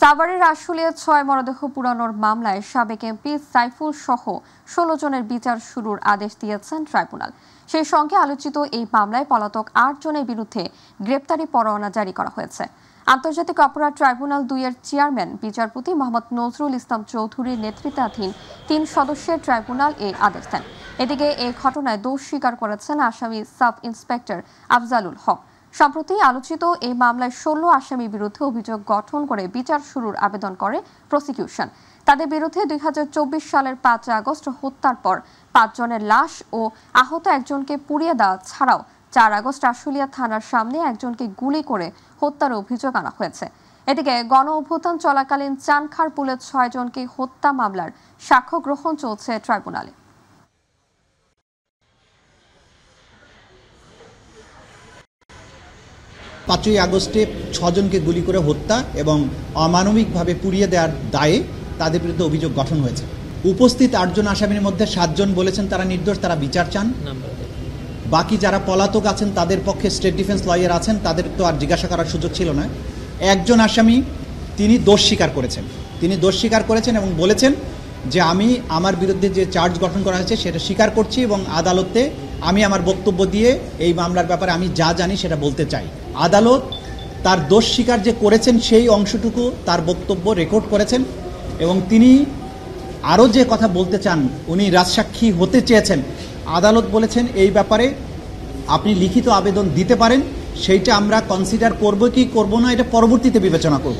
সাভারের আশুলিয়ায় ৬ মরদেহ পুড়ানোর মামলায় সাবেক এমপি সাইফুল সহ ১৬ জনের বিচার শুরুর আদেশ দিয়েছেন ট্রাইব্যুনাল। সেই সঙ্গে আলোচিত এই মামলায় পলাতক ৮ জনের বিরুদ্ধে গ্রেপ্তারি পরোয়ানা জারি করা হয়েছে। আন্তর্জাতিক অপরাধ ট্রাইব্যুনাল ২ এর চেয়ারম্যান বিচারপতি মোহাম্মদ নজরুল ইসলাম চৌধুরীর নেতৃত্বাধীন ৩ সদস্যের ট্রাইব্যুনাল এই আদেশ দেন। এদিকে এই ঘটনায় দোষ স্বীকার করেছেন আসামি সাব ইন্সপেক্টর আফজালুল হক। সম্প্রতি আলোচিত এই মামলায় ১৬ আসামির বিরুদ্ধে অভিযোগ গঠন করে বিচার শুরুর আবেদন করে প্রসিকিউশন। তাদের বিরুদ্ধে ২০২৪ সালের ৫ আগস্ট হত্যার পর ৫ জনের লাশ ও আহত একজনকে পুড়িয়ে দেওয়া ছাড়াও ৪ আগস্ট আশুলিয়া থানার সামনে একজনকে গুলি করে হত্যার অভিযোগ আনা হয়েছে। এদিকে গণ অভ্যুত্থান চলাকালীন চানখারপুলের ৬ জনকে হত্যা মামলার সাক্ষ্য গ্রহণ চলছে ট্রাইব্যুনালে। ৫ই আগস্টে ৬ জনকে গুলি করে হত্যা এবং অমানবিকভাবে পুড়িয়ে দেওয়ার দায়ে তাদের বিরুদ্ধে অভিযোগ গঠন হয়েছে। উপস্থিত ৮ জন আসামির মধ্যে ৭ জন বলেছেন তারা নির্দোষ, তারা বিচার চান। বাকি যারা পলাতক আছেন তাদের পক্ষে স্টেট ডিফেন্স লয়ার আছেন, তাদের তো আর জিজ্ঞাসা করার সুযোগ ছিল না। একজন আসামি তিনি দোষ স্বীকার করেছেন এবং বলেছেন যে আমি আমার বিরুদ্ধে যে চার্জ গঠন করা হয়েছে সেটা স্বীকার করছি এবং আদালতে আমি আমার বক্তব্য দিয়ে এই মামলার ব্যাপারে আমি যা জানি সেটা বলতে চাই। আদালত তার দোষ স্বীকার যে করেছেন সেই অংশটুকু তার বক্তব্য রেকর্ড করেছেন এবং তিনি আরও যে কথা বলতে চান, উনি রাজসাক্ষী হতে চেয়েছেন, আদালত বলেছেন এই ব্যাপারে আপনি লিখিত আবেদন দিতে পারেন, সেইটা আমরা কনসিডার করব কি করব না এটা পরবর্তীতে বিবেচনা করব।